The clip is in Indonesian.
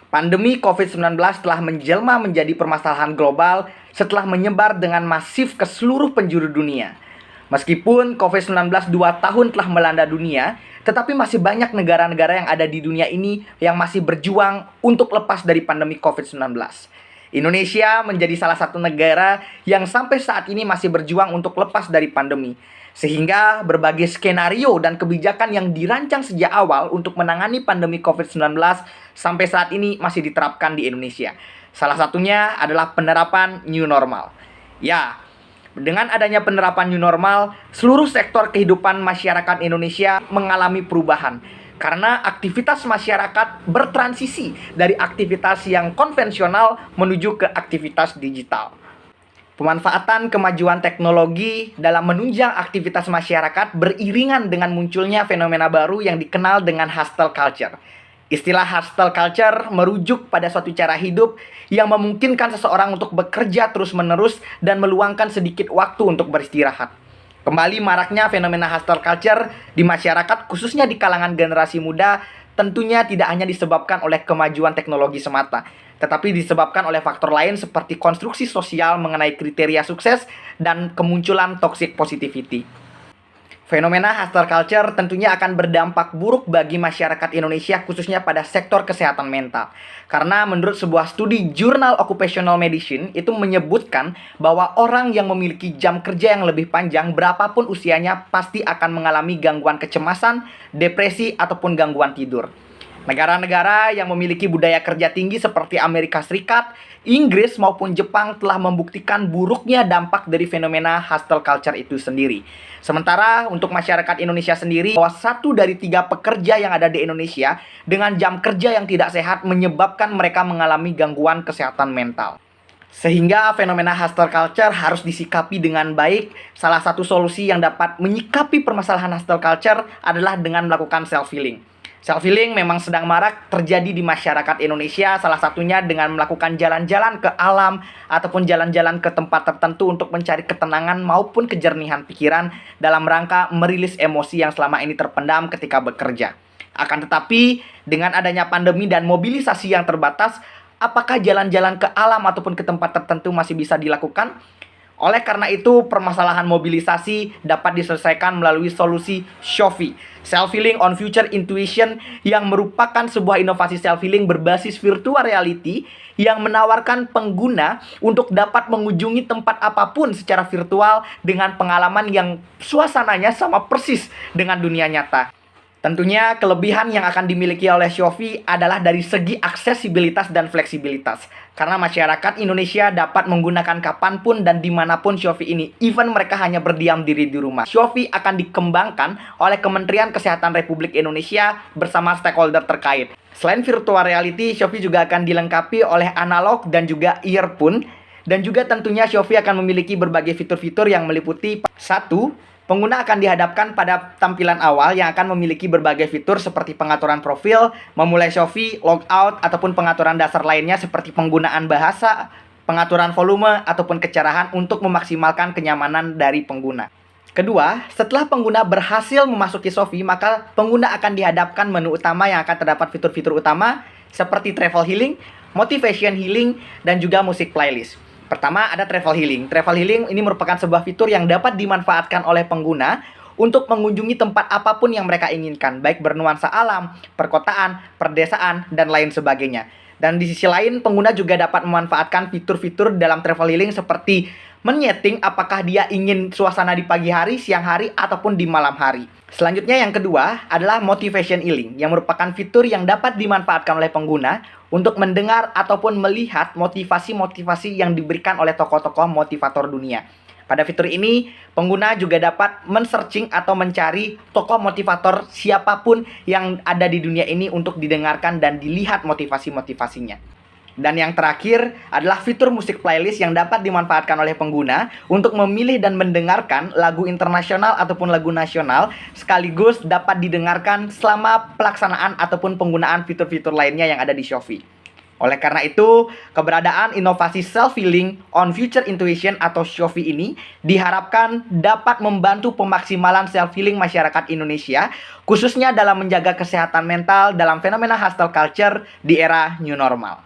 Pandemi COVID-19 telah menjelma menjadi permasalahan global setelah menyebar dengan masif ke seluruh penjuru dunia. Meskipun COVID-19 2 tahun telah melanda dunia, tetapi masih banyak negara-negara yang ada di dunia ini yang masih berjuang untuk lepas dari pandemi COVID-19. Indonesia menjadi salah satu negara yang sampai saat ini masih berjuang untuk lepas dari pandemi. Sehingga berbagai skenario dan kebijakan yang dirancang sejak awal untuk menangani pandemi COVID-19 sampai saat ini masih diterapkan di Indonesia. Salah satunya adalah penerapan new normal. Ya, dengan adanya penerapan new normal, seluruh sektor kehidupan masyarakat Indonesia mengalami perubahan. Karena aktivitas masyarakat bertransisi dari aktivitas yang konvensional menuju ke aktivitas digital. Pemanfaatan kemajuan teknologi dalam menunjang aktivitas masyarakat beriringan dengan munculnya fenomena baru yang dikenal dengan hustle culture. Istilah hustle culture merujuk pada suatu cara hidup yang memungkinkan seseorang untuk bekerja terus-menerus dan meluangkan sedikit waktu untuk beristirahat. Kembali maraknya fenomena hustle culture di masyarakat, khususnya di kalangan generasi muda, tentunya tidak hanya disebabkan oleh kemajuan teknologi semata, tetapi disebabkan oleh faktor lain seperti konstruksi sosial mengenai kriteria sukses dan kemunculan toxic positivity. Fenomena hustle culture tentunya akan berdampak buruk bagi masyarakat Indonesia, khususnya pada sektor kesehatan mental. Karena menurut sebuah studi Journal Occupational Medicine itu menyebutkan bahwa orang yang memiliki jam kerja yang lebih panjang berapapun usianya pasti akan mengalami gangguan kecemasan, depresi, ataupun gangguan tidur. Negara-negara yang memiliki budaya kerja tinggi seperti Amerika Serikat, Inggris maupun Jepang telah membuktikan buruknya dampak dari fenomena hustle culture itu sendiri. Sementara untuk masyarakat Indonesia sendiri, bahwa 1 dari 3 pekerja yang ada di Indonesia dengan jam kerja yang tidak sehat menyebabkan mereka mengalami gangguan kesehatan mental. Sehingga fenomena hustle culture harus disikapi dengan baik. Salah satu solusi yang dapat menyikapi permasalahan hustle culture adalah dengan melakukan self-healing. Self-healing memang sedang marak terjadi di masyarakat Indonesia, salah satunya dengan melakukan jalan-jalan ke alam ataupun jalan-jalan ke tempat tertentu untuk mencari ketenangan maupun kejernihan pikiran dalam rangka merilis emosi yang selama ini terpendam ketika bekerja. Akan tetapi, dengan adanya pandemi dan mobilisasi yang terbatas, apakah jalan-jalan ke alam ataupun ke tempat tertentu masih bisa dilakukan? Oleh karena itu, permasalahan mobilisasi dapat diselesaikan melalui solusi Shopee, Self-Healing on Future Intuition, yang merupakan sebuah inovasi self-healing berbasis virtual reality yang menawarkan pengguna untuk dapat mengunjungi tempat apapun secara virtual dengan pengalaman yang suasananya sama persis dengan dunia nyata. Tentunya kelebihan yang akan dimiliki oleh Shopee adalah dari segi aksesibilitas dan fleksibilitas. Karena masyarakat Indonesia dapat menggunakan kapanpun dan dimanapun Shopee ini, even mereka hanya berdiam diri di rumah. Shopee akan dikembangkan oleh Kementerian Kesehatan Republik Indonesia bersama stakeholder terkait. Selain virtual reality, Shopee juga akan dilengkapi oleh analog dan juga earphone. Dan juga tentunya Shopee akan memiliki berbagai fitur-fitur yang meliputi 1. Pengguna akan dihadapkan pada tampilan awal yang akan memiliki berbagai fitur seperti pengaturan profil, memulai Shopee, logout, ataupun pengaturan dasar lainnya seperti penggunaan bahasa, pengaturan volume, ataupun kecerahan untuk memaksimalkan kenyamanan dari pengguna. Kedua, setelah pengguna berhasil memasuki Shopee, maka pengguna akan dihadapkan menu utama yang akan terdapat fitur-fitur utama seperti travel healing, motivation healing, dan juga musik playlist. Pertama, ada travel healing. Travel healing ini merupakan sebuah fitur yang dapat dimanfaatkan oleh pengguna untuk mengunjungi tempat apapun yang mereka inginkan, baik bernuansa alam, perkotaan, perdesaan, dan lain sebagainya. Dan di sisi lain, pengguna juga dapat memanfaatkan fitur-fitur dalam travel healing seperti menyeting apakah dia ingin suasana di pagi hari, siang hari, ataupun di malam hari. Selanjutnya yang kedua adalah motivation healing, yang merupakan fitur yang dapat dimanfaatkan oleh pengguna untuk mendengar ataupun melihat motivasi-motivasi yang diberikan oleh tokoh-tokoh motivator dunia. Pada fitur ini, pengguna juga dapat men-searching atau mencari tokoh motivator siapapun yang ada di dunia ini untuk didengarkan dan dilihat motivasi-motivasinya. Dan yang terakhir adalah fitur musik playlist yang dapat dimanfaatkan oleh pengguna untuk memilih dan mendengarkan lagu internasional ataupun lagu nasional sekaligus dapat didengarkan selama pelaksanaan ataupun penggunaan fitur-fitur lainnya yang ada di Shopee. Oleh karena itu, keberadaan inovasi self-healing on future intuition atau SHOFI ini diharapkan dapat membantu pemaksimalan self-healing masyarakat Indonesia, khususnya dalam menjaga kesehatan mental dalam fenomena hustle culture di era new normal.